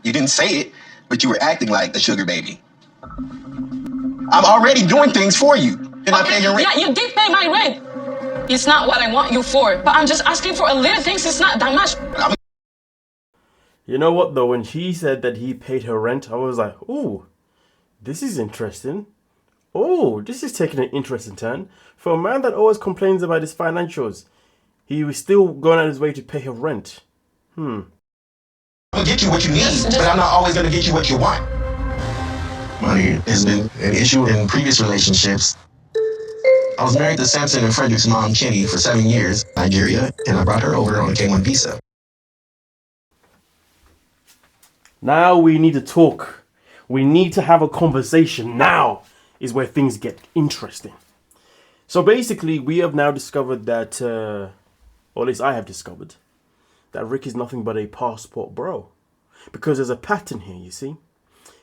You didn't say it, but you were acting like the sugar baby. I'm already doing things for you. You're not paying your rent. Yeah, you did pay my rent. It's not what I want you for, but I'm just asking for a little things. It's not that much. You know what though, when he said that he paid her rent, I was like, ooh, this is interesting. Oh, this is taking an interesting turn. For a man that always complains about his financials, he was still going out of his way to pay her rent. I'll get you what you need, but I'm not always going to get you what you want. Money has been an issue in previous relationships. I was married to Samson and Frederick's mom, Kenny, for 7 years, Nigeria, and I brought her over on a K1 visa. Now we need to talk. We need to have a conversation. Now is where things get interesting. So basically, we have now discovered that, or at least I have discovered, that Rick is nothing but a passport bro. Because there's a pattern here, you see.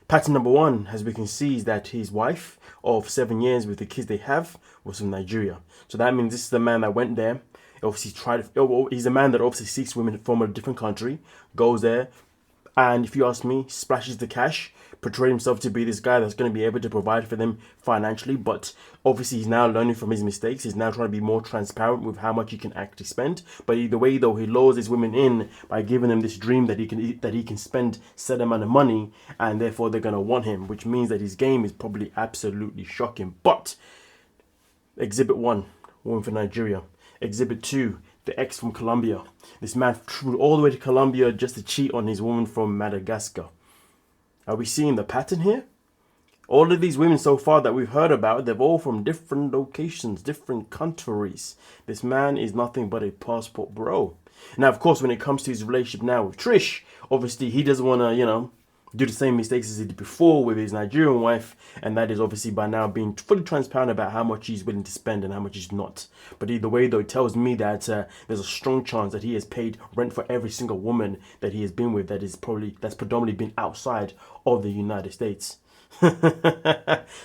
Pattern number one, as we can see, is that his wife of 7 years with the kids they have was from Nigeria. So that means this is the man that went there. Obviously, he's a man that obviously seeks women from a different country, goes there, and if you ask me, splashes the cash, portray himself to be this guy that's going to be able to provide for them financially. But obviously, he's now learning from his mistakes. He's now trying to be more transparent with how much he can actually spend. But either way, though, he lures these women in by giving them this dream that he can spend set amount of money, and therefore they're going to want him, which means that his game is probably absolutely shocking. But Exhibit 1, woman from Nigeria. Exhibit 2, the ex from Colombia. This man flew all the way to Colombia just to cheat on his woman from Madagascar. Are we seeing the pattern here? All of these women so far that we've heard about, they're all from different locations, different countries. This man is nothing but a passport bro. Now, of course, when it comes to his relationship now with Trish, obviously he doesn't want to, do the same mistakes as he did before with his Nigerian wife, and that is obviously by now being fully transparent about how much he's willing to spend and how much he's not. But either way, though, it tells me that there's a strong chance that he has paid rent for every single woman that he has been with that's predominantly been outside of the United States.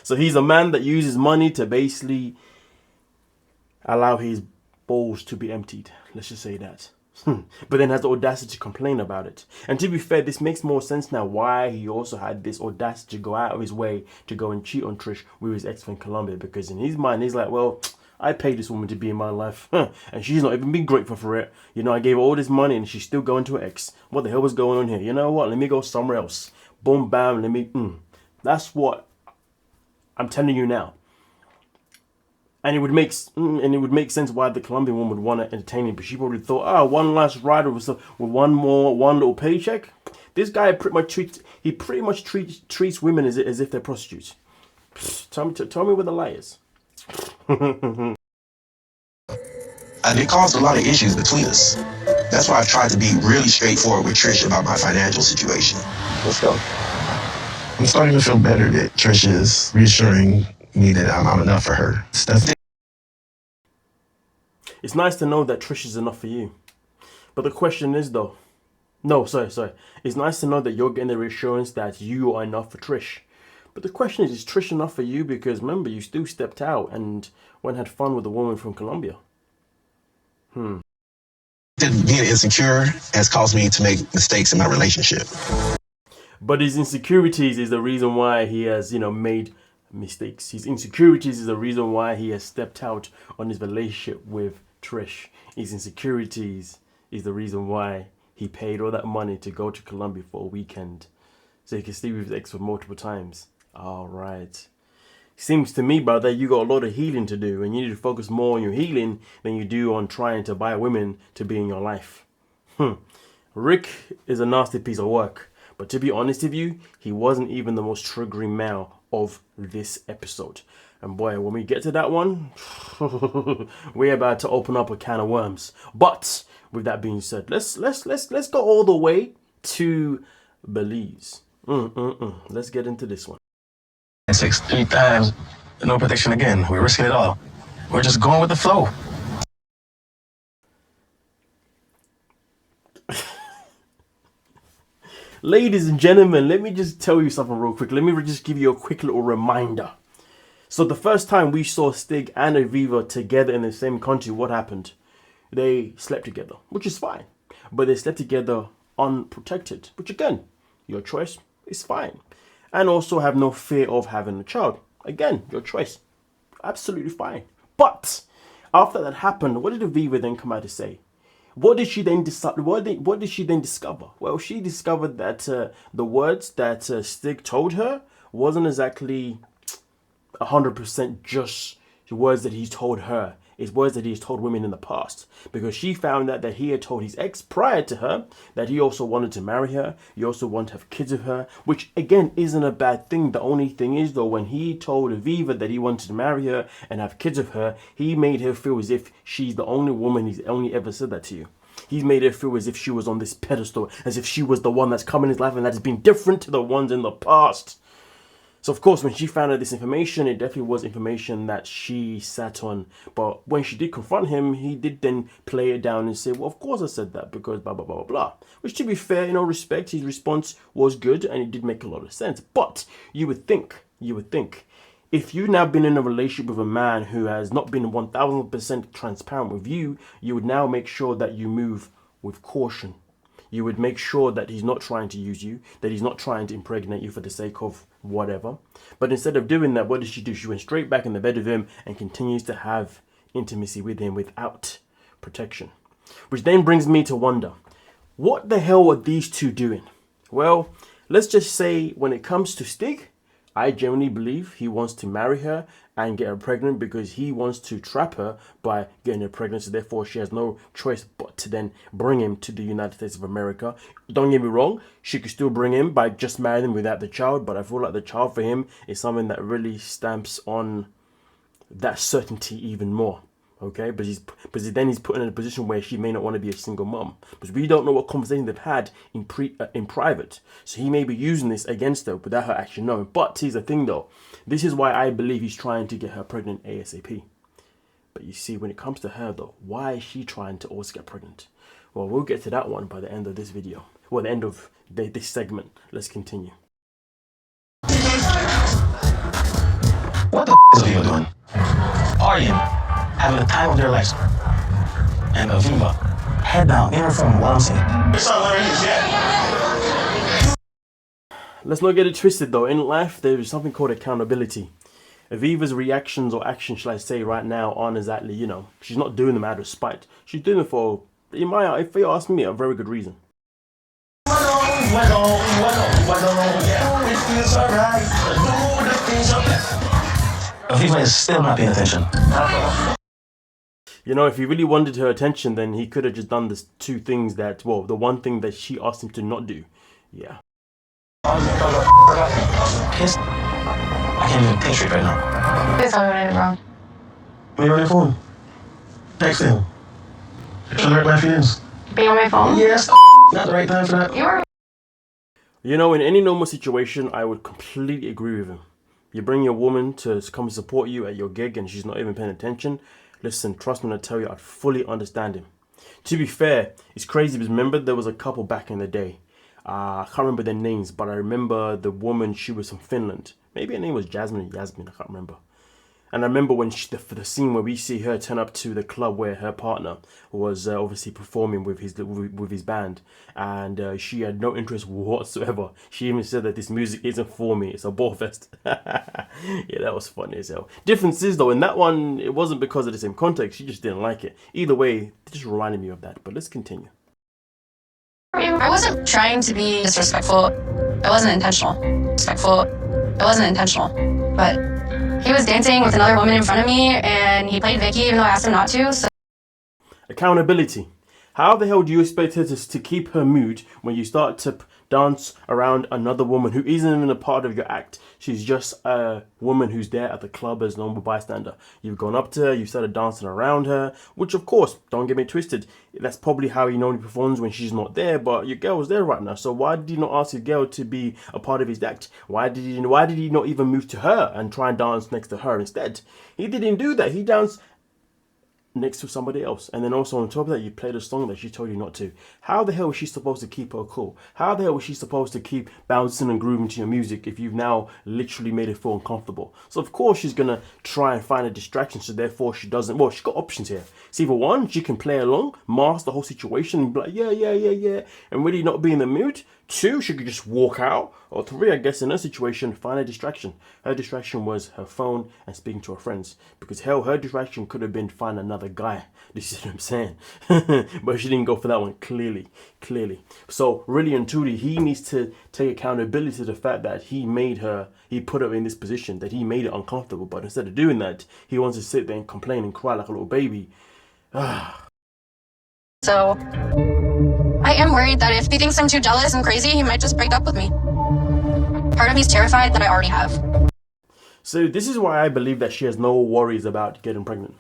So he's a man that uses money to basically allow his balls to be emptied. Let's just say that. But then has the audacity to complain about it. And to be fair, this makes more sense now why he also had this audacity to go out of his way to go and cheat on Trish with his ex from Colombia. Because in his mind, he's like, well, I paid this woman to be in my life, and she's not even been grateful for it. I gave her all this money and she's still going to her ex. What the hell was going on here? You know what? Let me go somewhere else. Boom, bam, That's what I'm telling you now. And it would make sense why the Colombian woman would want to entertain him, but she probably thought, one last ride with one little paycheck. This guy pretty much treats women as if they're prostitutes. Tell me where the lie is. And it caused a lot of issues between us. That's why I tried to be really straightforward with Trish about my financial situation. Let's go. I'm starting to feel better that Trish is reassuring me that I'm enough for her. It's nice to know that Trish is enough for you. But the question is though, sorry. It's nice to know that you're getting the reassurance that you are enough for Trish. But the question is Trish enough for you? Because remember, you still stepped out and went and had fun with a woman from Colombia. Being insecure has caused me to make mistakes in my relationship. But his insecurities is the reason why he has, made mistakes. His insecurities is the reason why he has stepped out on his relationship with Trish. His insecurities is the reason why he paid all that money to go to Colombia for a weekend so he can stay with his ex for multiple times. All right. Seems to me, brother, you got a lot of healing to do, and you need to focus more on your healing than you do on trying to buy women to be in your life. Rick is a nasty piece of work, but to be honest with you, he wasn't even the most triggering male of this episode. And boy, when we get to that one, we're about to open up a can of worms. But with that being said, let's go all the way to Belize. Let's get into this one. 3 times, no protection again. We're risking it all. We're just going with the flow. Ladies and gentlemen, let me just tell you something real quick. Let me just give you a quick little reminder. So the first time we saw Stig and Aviva together in the same country, what happened? They slept together, which is fine. But they slept together unprotected, which again, your choice, it's fine. And also have no fear of having a child. Again, your choice, absolutely fine. But after that happened, what did Aviva then come out to say? What did she then decide? What did she then discover? Well, she discovered that the words that Stig told her wasn't exactly 100% just the words that he's told her. It's words that he's told women in the past, because she found out that he had told his ex prior to her that he also wanted to marry her. He also wanted to have kids with her, which again isn't a bad thing. The only thing is though, when he told Aviva that he wanted to marry her and have kids with her, he made her feel as if she's the only woman he's only ever said that to you. He's made her feel as if she was on this pedestal, as if she was the one that's come in his life and that has been different to the ones in the past. So of course, when she found out this information, it definitely was information that she sat on. But when she did confront him, he did then play it down and say, well, of course I said that because blah, blah, blah, blah, blah. Which, to be fair, in all respect, his response was good and it did make a lot of sense. But you would think, if you've now been in a relationship with a man who has not been 1000% transparent with you, you would now make sure that you move with caution. You would make sure that he's not trying to use you, that he's not trying to impregnate you for the sake of whatever. But instead of doing that, what did she do? She went straight back in the bed with him and continues to have intimacy with him without protection. Which then brings me to wonder, what the hell are these two doing? Well, let's just say when it comes to Stig, I genuinely believe he wants to marry her and get her pregnant because he wants to trap her by getting her pregnant. So therefore, she has no choice but to then bring him to the United States of America. Don't get me wrong, she could still bring him by just marrying him without the child. But I feel like the child for him is something that really stamps on that certainty even more. Okay, but he's put in a position where she may not want to be a single mom, because we don't know what conversation they've had in private. So he may be using this against her without her actually knowing. But here's the thing though, this is why I believe he's trying to get her pregnant ASAP. But you see, when it comes to her though, why is she trying to also get pregnant? Well, we'll get to that one by the end of this video. Well, the end of this segment. Let's continue. What the is Aviva doing? Partying. Having the time of their lives. And Aviva, head down, in her phone while I'm saying. Let's not get it twisted though. In life, there is something called accountability. Aviva's reactions or actions, shall I say, right now aren't exactly, she's not doing them out of spite. She's doing it for, if you ask me, a very good reason. Aviva is still not paying attention. If he really wanted her attention, then he could have just done the two things that, well, the one thing that she asked him to not do. Yeah. Pissed. I can't even think straight right now. Please tell me what I did wrong. When you're on your phone, texting. Should hurt my feelings. Being on my phone? Yes, not the right time for that. In any normal situation, I would completely agree with him. You bring your woman to come support you at your gig and she's not even paying attention. Listen, trust me when I tell you, I'd fully understand him. To be fair, it's crazy because remember there was a couple back in the day. I can't remember their names, but I remember the woman, she was from Finland. Maybe her name was Yasmin, I can't remember. And I remember when for the scene where we see her turn up to the club where her partner was obviously performing with his band, and she had no interest whatsoever. She even said that this music isn't for me; it's a ball fest. Yeah, that was funny as hell. Difference is though, in that one, it wasn't because of the same context. She just didn't like it. Either way, it just reminded me of that. But let's continue. I wasn't trying to be disrespectful. It wasn't intentional. It wasn't intentional, but he was dancing with another woman in front of me, and he played Vicky even though I asked him not to. So. Accountability. How the hell do you expect her to keep her mood when you start to dance around another woman who isn't even a part of your act? She's just a woman who's there at the club as a normal bystander. You've gone up to her, you've started dancing around her, which of course, don't get me twisted, that's probably how he normally performs when she's not there, but your girl's there right now. So why did he not ask your girl to be a part of his act? Why did he not even move to her and try and dance next to her instead? He didn't do that. He danced next to somebody else, and then also on top of that you played a song that she told you not to. How the hell is she supposed to keep her cool? How the hell is she supposed to keep bouncing and grooving to your music if you've now literally made her feel uncomfortable? So of course she's gonna try and find a distraction, so therefore she doesn't. Well, she's got options here. It's either one, she can play along, mask the whole situation and be like yeah, and really not be in the mood. 2, she could just walk out. Or 3, I guess in her situation, find a distraction. Her distraction was her phone and speaking to her friends. Because hell, her distraction could have been find another guy. This is what I'm saying. But she didn't go for that one, clearly. So really and truly, he needs to take accountability to the fact that he put her in this position, that he made it uncomfortable. But instead of doing that, he wants to sit there and complain and cry like a little baby. So I am worried that if he thinks I'm too jealous and crazy, he might just break up with me. Part of me's terrified that I already have. So this is why I believe that she has no worries about getting pregnant.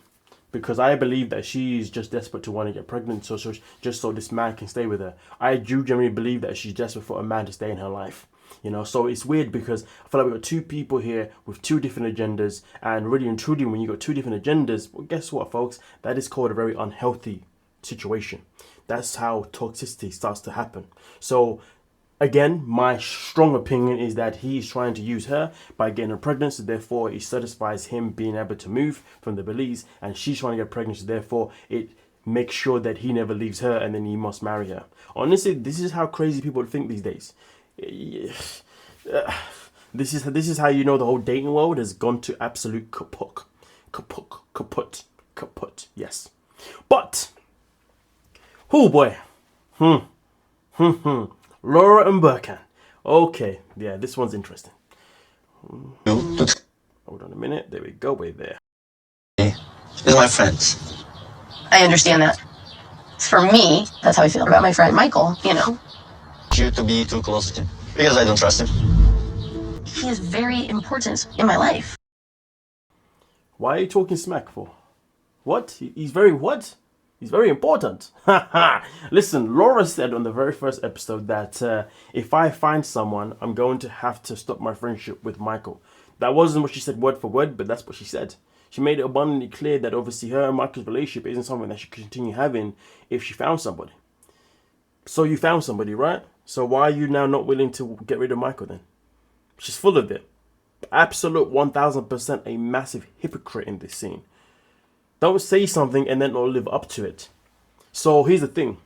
Because I believe that she's just desperate to want to get pregnant so just so this man can stay with her. I do generally believe that she's desperate for a man to stay in her life. You know, so it's weird because I feel like we've got 2 people here with 2 different agendas. And really and truly, when you got 2 different agendas, well, guess what, folks? That is called a very unhealthy situation. That's how toxicity starts to happen. So again, my strong opinion is that he's trying to use her by getting her pregnant, so therefore it satisfies him being able to move from the Belize, and she's trying to get pregnant, so therefore it makes sure that he never leaves her and then he must marry her. Honestly, this is how crazy people think these days. This is how you know the whole dating world has gone to absolute kaput. Yes. But oh boy. Laura and Burkhan. Okay, yeah, this one's interesting. Hold on a minute. There we go. Wait there. They're my friends. I understand that. For me, that's how I feel about my friend Michael, you know. You to be too close to him because I don't trust him. He is very important in my life. Why are you talking smack for? What? He's very what? He's very important. Listen, Laura said on the very first episode that if I find someone, I'm going to have to stop my friendship with Michael. That wasn't what she said word for word, but that's what she said. She made it abundantly clear that obviously her and Michael's relationship isn't something that she could continue having if she found somebody. So you found somebody, right? So why are you now not willing to get rid of Michael then? She's full of it. Absolute 1000% a massive hypocrite in this scene. Don't say something and then not live up to it. So here's the thing.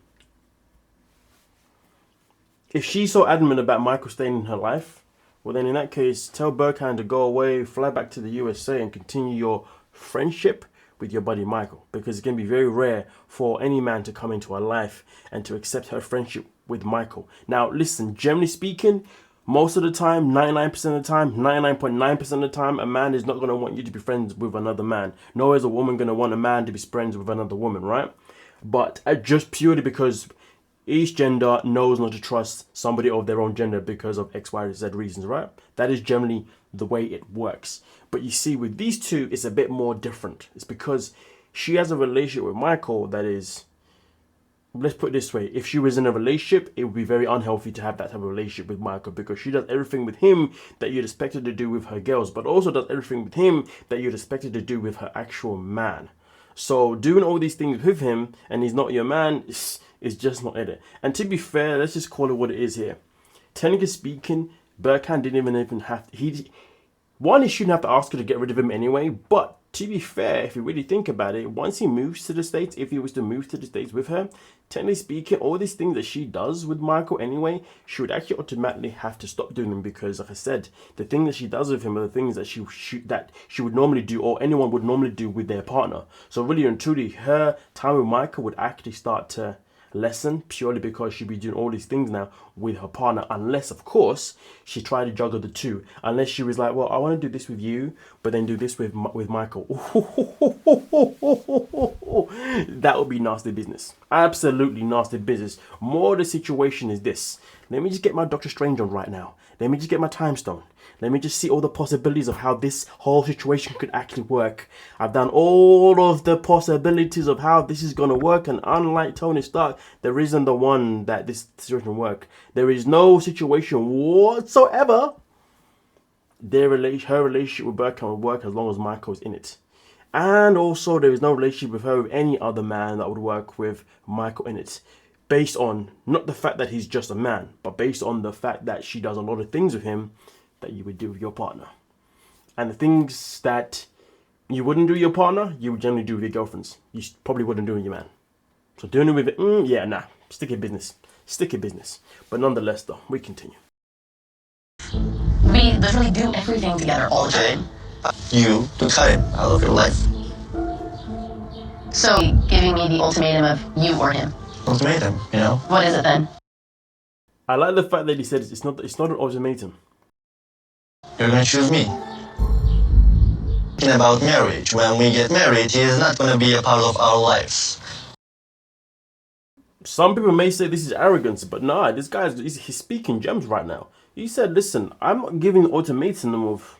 If she's so adamant about Michael staying in her life, well then in that case, tell Burkhan to go away, fly back to the USA and continue your friendship with your buddy Michael. Because it's going to be very rare for any man to come into her life and to accept her friendship with Michael. Now listen, generally speaking, most of the time, 99% of the time, 99.9% of the time, a man is not going to want you to be friends with another man. Nor is a woman going to want a man to be friends with another woman, right? But just purely because each gender knows not to trust somebody of their own gender because of X, Y, Z reasons, right? That is generally the way it works. But you see, with these 2, it's a bit more different. It's because she has a relationship with Michael that is... Let's put it this way. If she was in a relationship, it would be very unhealthy to have that type of relationship with Michael because she does everything with him that you'd expect her to do with her girls, but also does everything with him that you'd expect her to do with her actual man. So doing all these things with him and he's not your man is just not it. And to be fair, let's just call it what it is here. Technically speaking, Burkhan didn't even have to... He shouldn't have to ask her to get rid of him anyway, but to be fair, if you really think about it, once he moves to the States, if he was to move to the States with her, technically speaking, all these things that she does with Michael anyway, she would actually automatically have to stop doing them because, like I said, the thing that she does with him are the things that she would normally do or anyone would normally do with their partner. So really and truly, her time with Michael would actually start to lessen purely because she'd be doing all these things now with her partner, unless of course she tried to juggle the 2, unless she was like, well, I want to do this with you but then do this with Michael. That would be nasty business, absolutely nasty business. More the situation is this: let me just get my Doctor Strange on right now, let me just get my time stone, let me just see all the possibilities of how this whole situation could actually work. I've done all of the possibilities of how this is going to work, and unlike Tony Stark, there isn't the one that this situation will work. There is no situation whatsoever her relationship with Burkhan will work as long as Michael's in it. And also there is no relationship with her with any other man that would work with Michael in it. Based on not the fact that he's just a man, but based on the fact that she does a lot of things with him that you would do with your partner. And the things that you wouldn't do with your partner, you would generally do with your girlfriends. You probably wouldn't do with your man. So doing it with it, yeah, nah. Stick in business. Sticky business. But nonetheless, though, we continue. We literally do everything together all the time. You to cut it out of your life. So, giving me the ultimatum of you or him. Ultimatum, you know? What is it then? I like the fact that he said it's not an ultimatum. You're gonna choose me. Talking about marriage. When we get married, he is not gonna be a part of our lives. Some people may say this is arrogance, but nah, this guy he's speaking gems right now. He said, listen, I'm not giving an ultimatum of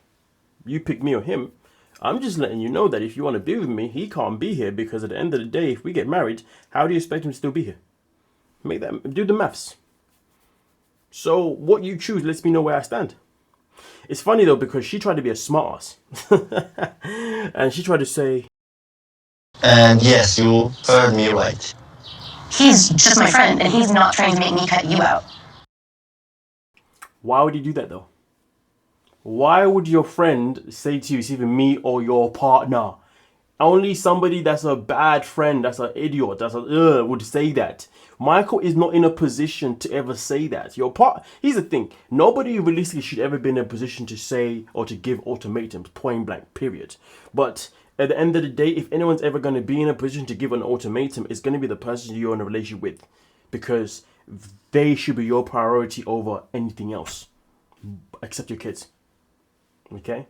you pick me or him. I'm just letting you know that if you want to be with me, he can't be here because at the end of the day, if we get married, how do you expect him to still be here? Do the maths. So what you choose lets me know where I stand. It's funny though, because she tried to be a smart ass. And she tried to say, And yes, you heard me right. He's just my friend, and he's not trying to make me cut you out. why would you do that though? Why would your friend say to you, it's either me or your partner? Only somebody that's a bad friend, that's an idiot, would say that. Michael is not in a position to ever say that. Here's the thing. Nobody realistically should ever be in a position to say or to give ultimatums, point blank, period. But at the end of the day, if anyone's ever going to be in a position to give an ultimatum, it's going to be the person you're in a relationship with. Because they should be your priority over anything else. Except your kids. Okay?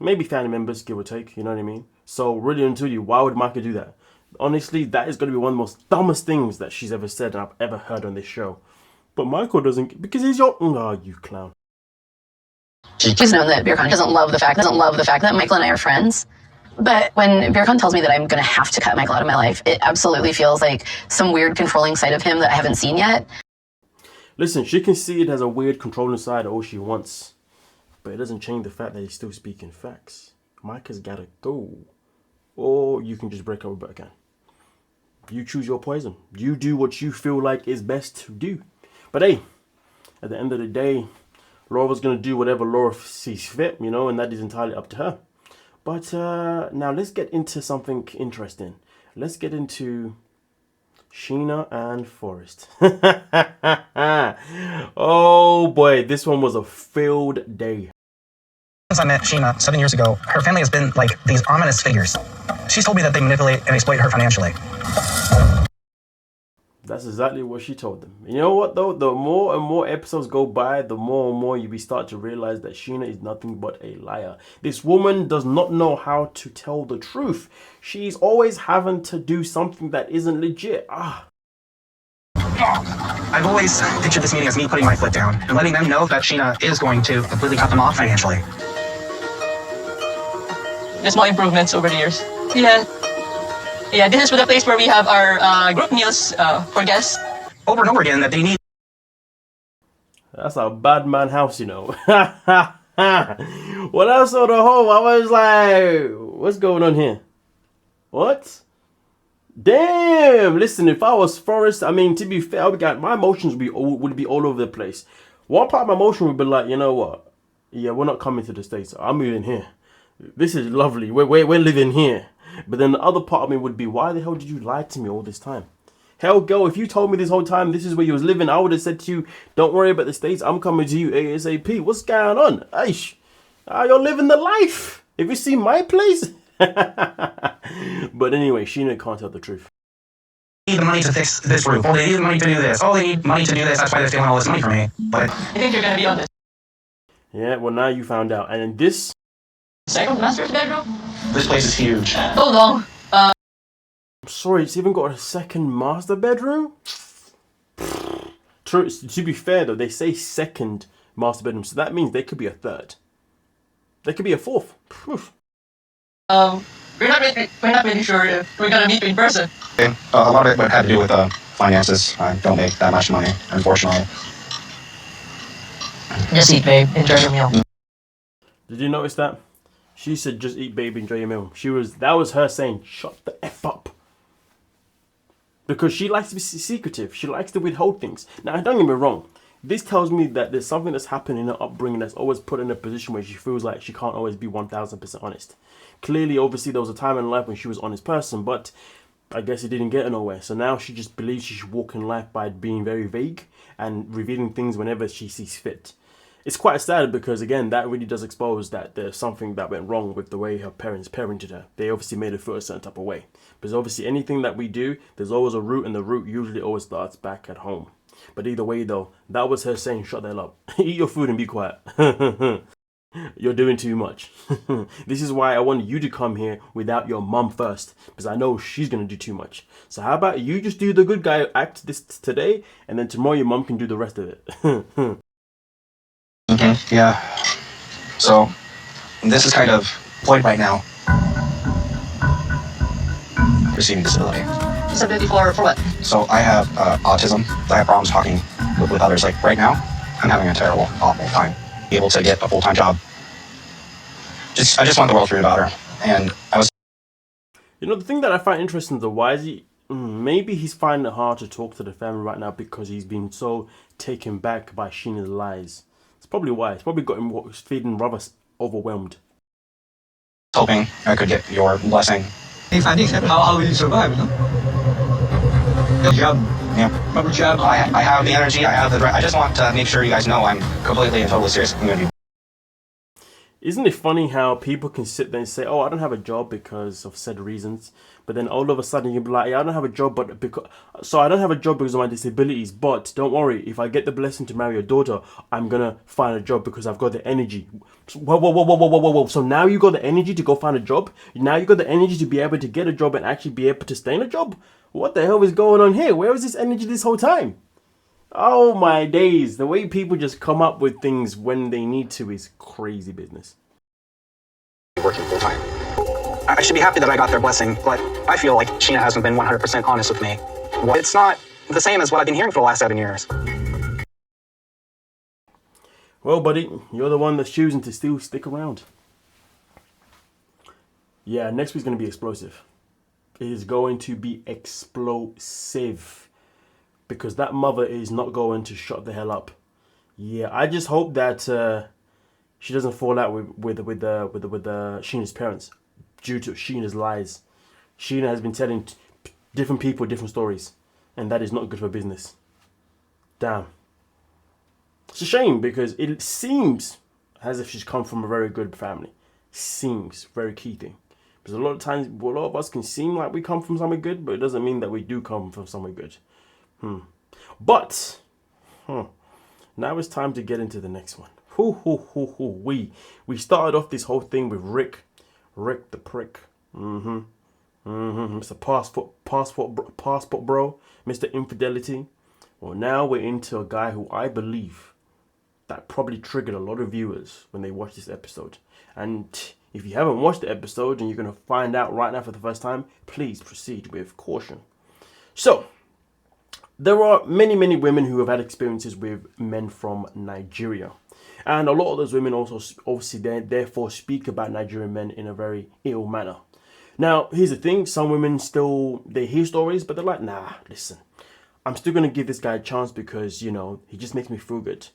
Maybe family members, give or take, you know what I mean? So really and truly, why would Micah do that? Honestly, that is going to be one of the most dumbest things that she's ever said and I've ever heard on this show. But Michael doesn't, because he's your, you clown. Please know that Burkhan doesn't love the fact that Michael and I are friends. But when Burkhan tells me that I'm going to have to cut Michael out of my life, it absolutely feels like some weird controlling side of him that I haven't seen yet. Listen, she can see it as a weird controlling side all she wants. But it doesn't change the fact that he's still speaking facts. Micah's gotta go. Or you can just break up with Burkhan. You choose your poison. You do what you feel like is best to do. But hey, at the end of the day, Laura's gonna do whatever Laura sees fit, and that is entirely up to her. But now let's get into something interesting. Let's get into Sheena and Forest. Oh boy, this one was a filled day. Since I met Sheena 7 years ago, her family has been like these ominous figures. She's told me that they manipulate and exploit her financially. That's exactly what she told them. You know what though? The more and more episodes go by, the more and more you start to realize that Sheena is nothing but a liar. This woman does not know how to tell the truth. She's always having to do something that isn't legit. I've always pictured this meeting as me putting my foot down and letting them know that Sheena is going to completely cut them off financially. The small improvements over the years. Yeah, this is the place where we have our group meals for guests. Over and over again that they need. That's a bad man house, When I saw the home, I was like, what's going on here? What? Damn! Listen, if I was Forrest, to be fair, my emotions would be all over the place. One part of my emotion would be like, you know what? Yeah, we're not coming to the States. I'm moving here. This is lovely. We're living here. But then the other part of me would be, why the hell did you lie to me all this time? Hell, girl, if you told me this whole time this is where you was living, I would have said to you, don't worry about the States. I'm coming to you ASAP. What's going on? Aish, you're living the life. If you see my place. But anyway, Sheena can't tell the truth. They need the money to fix this roof. Oh, they need the money to do this. Oh, they need money to do this. That's why they're stealing all this money from me. But I think you're going to be on this yeah, well, now you found out. And in this second master's bedroom. This place is huge. So long. I'm sorry, it's even got a second master bedroom? True, to be fair though, they say second master bedroom, so that means there could be a third. There could be a fourth. We're not really sure if we're gonna meet in person. Okay. A lot of it had to do with finances. I don't make that much money, unfortunately. Just eat, babe. Enjoy your meal. Did you notice that? She said, just eat, baby, enjoy your meal. That was her saying, shut the F up. Because she likes to be secretive. She likes to withhold things. Now, don't get me wrong. This tells me that there's something that's happened in her upbringing that's always put her in a position where she feels like she can't always be 1000% honest. Clearly, obviously, there was a time in life when she was an honest person, but I guess it didn't get her nowhere. So now she just believes she should walk in life by being very vague and revealing things whenever she sees fit. It's quite sad because, again, that really does expose that there's something that went wrong with the way her parents parented her. They obviously made her feel a certain type of way. Because obviously anything that we do, there's always a root, and the root usually always starts back at home. But either way, though, that was her saying, shut the hell up. Eat your food and be quiet. You're doing too much. This is why I want you to come here without your mum first, because I know she's going to do too much. So how about you just do the good guy act this today, and then tomorrow your mum can do the rest of it. Okay, yeah. So, this is kind of employed right now. Receiving disability. Disability for what? So, I have autism. I have problems talking with others. Like, right now, I'm having a terrible, awful time. Be able to get a full-time job. I just want the world to read about her. And I was... You know, the thing that I find interesting, though, why is he... Maybe he's finding it hard to talk to the family right now because he's been so taken back by Sheena's lies. It's probably why. It's probably got him feeling rather overwhelmed. Hoping I could get your blessing. If I need help, how will you survive, no? Good job. Yeah. Proper job. I have the energy, I have the drive. I just want to make sure you guys know I'm completely and totally serious. I'm going to be... Isn't it funny how people can sit there and say, oh, I don't have a job because of said reasons. But then all of a sudden you'll be like, yeah, I don't have a job, but because... So I don't have a job because of my disabilities. But don't worry, if I get the blessing to marry your daughter, I'm going to find a job because I've got the energy. Whoa. So now you got the energy to go find a job? Now you got the energy to be able to get a job and actually be able to stay in a job? What the hell is going on here? Where was this energy this whole time? Oh my days. The way people just come up with things when they need to is crazy business. Working full time. I should be happy that I got their blessing, but I feel like Sheena hasn't been 100% honest with me. It's not the same as what I've been hearing for the last 7 years. Well, buddy, you're the one that's choosing to still stick around. Yeah, next week's going to be explosive. It is going to be explosive. Because that mother is not going to shut the hell up. Yeah, I just hope that she doesn't fall out with Sheena's parents due to Sheena's lies. Sheena has been telling different people different stories, and that is not good for business. Damn. It's a shame because it seems as if she's come from a very good family. Seems very key thing. Because a lot of times, a lot of us can seem like we come from somewhere good, but it doesn't mean that we do come from somewhere good. But now it's time to get into the next one. We started off this whole thing with Rick the prick. Mr. Passport bro, Mr. Infidelity. Well, now we're into a guy who I believe that probably triggered a lot of viewers when they watched this episode. And if you haven't watched the episode and you're going to find out right now for the first time, please proceed with caution. So, there are many women who have had experiences with men from Nigeria. And a lot of those women also obviously therefore speak about Nigerian men in a very ill manner. Now, here's the thing. Some women they hear stories, but they're like, nah, listen. I'm still going to give this guy a chance because, you know, he just makes me feel good.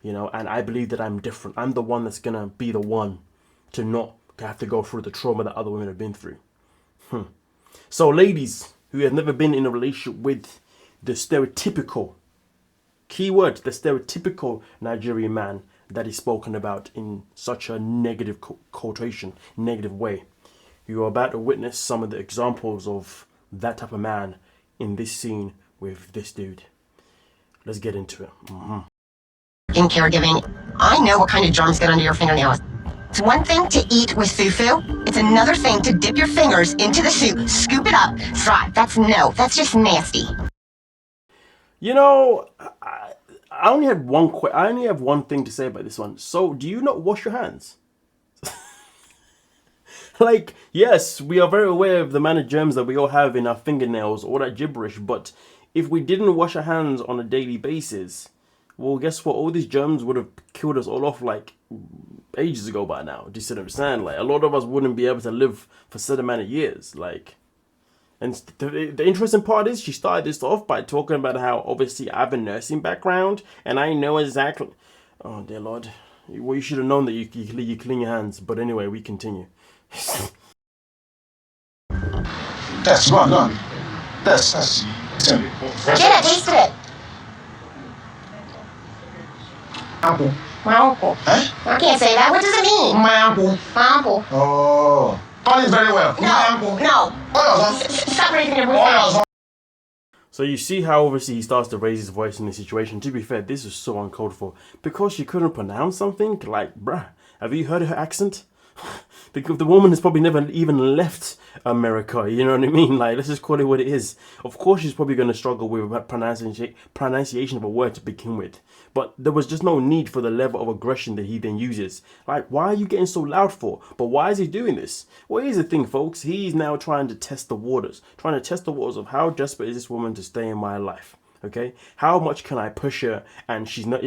You know, and I believe that I'm different. I'm the one that's going to be the one to not have to go through the trauma that other women have been through. So, ladies who have never been in a relationship with the stereotypical, keyword, the stereotypical Nigerian man that is spoken about in such a negative quotation, negative way. You are about to witness some of the examples of that type of man in this scene with this dude. Let's get into it. In caregiving, I know what kind of germs get under your fingernails. It's one thing to eat with fufu. It's another thing to dip your fingers into the soup, scoop it up, fry. That's just nasty. You know, I only have one thing to say about this one. So, do you not wash your hands? Like, yes, we are very aware of the amount of germs that we all have in our fingernails, all that gibberish, but if we didn't wash our hands on a daily basis, well, guess what? All these germs would have killed us all off, like, ages ago by now. Do you see what I'm saying? Like, a lot of us wouldn't be able to live for a certain amount of years, like... And the interesting part is she started this off by talking about how obviously I have a nursing background and I know exactly... Oh, dear Lord. Well, you should have known that you clean your hands. But anyway, we continue. That's go on. That's I did, I tasted it. Uncle. My uncle. Huh? I can't say that. What does it mean? My uncle. My uncle. Oh. Call it very well. No, My uncle. no. Oh, Stop raising your voice. So you see how obviously he starts to raise his voice in this situation. To be fair, this is so uncalled for. Because she couldn't pronounce something, like, bruh, have you heard her accent? The woman has probably never even left America, you know what I mean? Like, let's just call it what it is. Of course she's probably going to struggle with pronunciation of a word to begin with. But there was just no need for the level of aggression that he then uses. Like, why are you getting so loud for? But why is he doing this? Well, here's the thing, folks. He's now trying to test the waters. Trying to test the waters of how desperate is this woman to stay in my life. Okay? How much can I push her and she's not...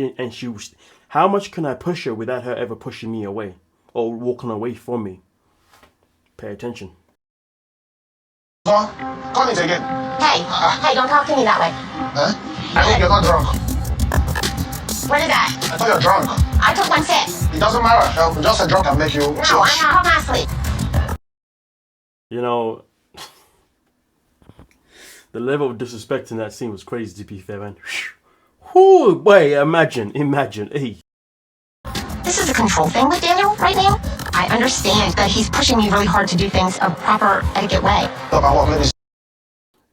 How much can I push her without her ever pushing me away? Or walking away from me? Pay attention. Call it again. Hey, hey, don't talk to me that way. Huh? I think you're not drunk. What is that? I thought you're drunk. I took one sip. It doesn't matter. Just a drunk can make you... No, I'm not. How can I sleep? You know, the level of disrespect in that scene was crazy, to be fair, man. Whoo, boy, imagine, hey. This is a control thing with Daniel right now. I understand that he's pushing me really hard to do things a proper etiquette way.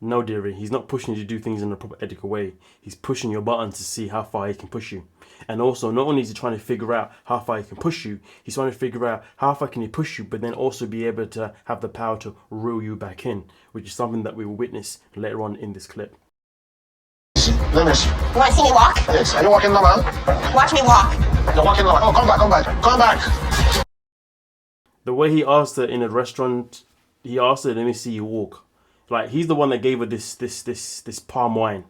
No, dearie, he's not pushing you to do things in a proper etiquette way. He's pushing your buttons to see how far he can push you. And also, not only is he trying to figure out how far he can push you, he's trying to figure out how far can he push you, but then also be able to have the power to reel you back in, which is something that we will witness later on in this clip. Let me see. You want to see me walk? Yes. Are you walking normal? Watch me walk. You're walking normal. Oh, come back. The way he asked her in a restaurant, he asked her, let me see you walk. Like, he's the one that gave her this palm wine,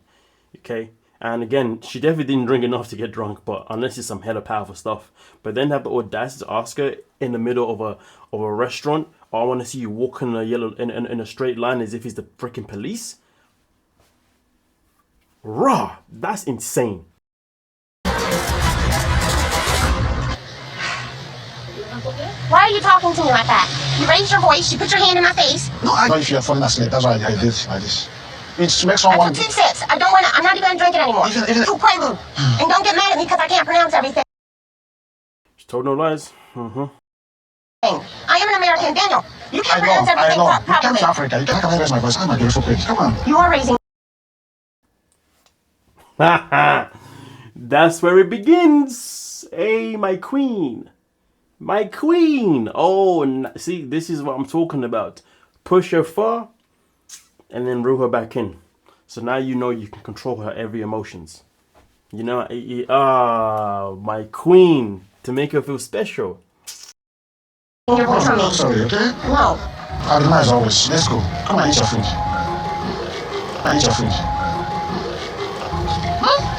okay? And again, she definitely didn't drink enough to get drunk, but unless it's some hella powerful stuff. But then have the audacity to ask her in the middle of a restaurant, oh, I want to see you walk in a straight line as if he's the freaking police. Rah, that's insane. Why are you talking to me like that? You raised your voice, you put your hand in my face. No, I know if you're falling asleep. That's why I did like this. It's to make I someone... took 2 sips. I'm not even gonna drink it anymore. Too prelude. And don't get mad at me because I can't pronounce everything. She told no lies. I am an American, Daniel. You can't pronounce everything properly. You came to Africa. You can't raise my voice. I'm a beautiful pig. Come on. You are raising... That's where it begins. Hey, my queen. My queen. Oh, see, this is what I'm talking about. Push her far and then reel her back in. So now you know you can control her every emotions. You know, my queen, to make her feel special. Your voice on me. Sorry, okay? No. I'll be nice always. Let's go. Come and eat your food. Eat your food.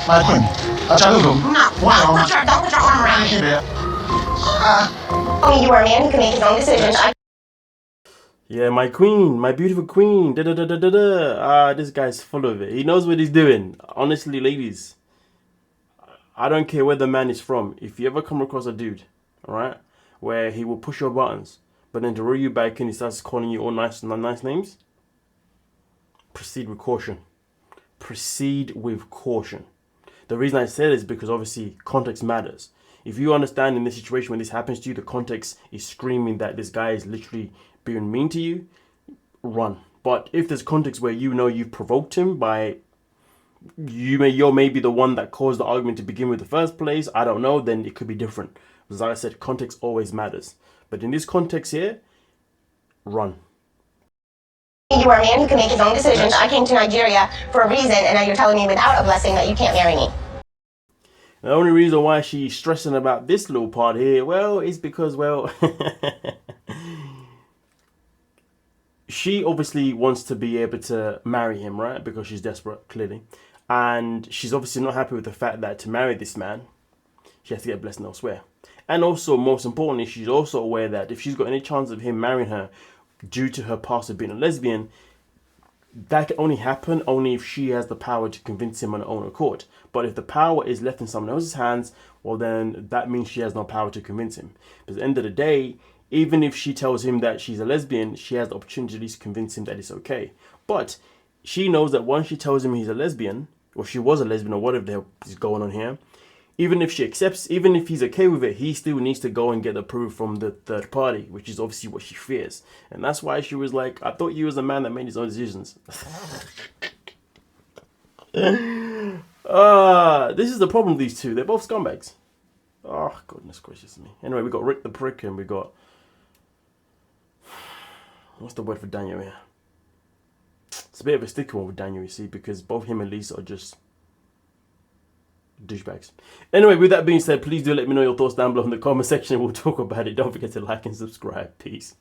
My queen. No. Why? Don't put your arm around me. Here. You are a man who can make his own decisions. Yeah, my queen, my beautiful queen. This guy's full of it. He knows what he's doing. Honestly, ladies, I don't care where the man is from. If you ever come across a dude, alright, where he will push your buttons, but then to reel you back in, he starts calling you all nice names, proceed with caution. Proceed with caution. The reason I say this is because obviously context matters. If you understand in this situation when this happens to you, the context is screaming that this guy is literally being mean to you, run. But if there's context where you know you've provoked him by, you're maybe the one that caused the argument to begin with in the first place, I don't know, then it could be different. As I said, context always matters. But in this context here, run. You are a man who can make his own decisions. I came to Nigeria for a reason, and now you're telling me without a blessing that you can't marry me. The only reason why she's stressing about this little part here, well, is because, well, she obviously wants to be able to marry him, right? Because she's desperate, clearly. And she's obviously not happy with the fact that to marry this man, she has to get a blessing elsewhere. And also, most importantly, she's also aware that if she's got any chance of him marrying her due to her past of being a lesbian, that can only happen only if she has the power to convince him on her own accord. But if the power is left in someone else's hands, well then that means she has no power to convince him. But at the end of the day, even if she tells him that she's a lesbian, she has the opportunity to at least convince him that it's okay. But she knows that once she tells him he's a lesbian, or she was a lesbian, or whatever the hell is going on here, even if she accepts, even if he's okay with it, he still needs to go and get approved from the third party, which is obviously what she fears. And that's why she was like, I thought you was a man that made his own decisions. This is the problem with these two. They're both scumbags. Oh, goodness gracious me. Anyway, we got Rick the Prick, and we got... What's the word for Daniel here? It's a bit of a sticky one with Daniel, you see, because both him and Lisa are just douchebags. Anyway, with that being said, please do let me know your thoughts down below in the comment section. We'll talk about it. Don't forget to like and subscribe. Peace.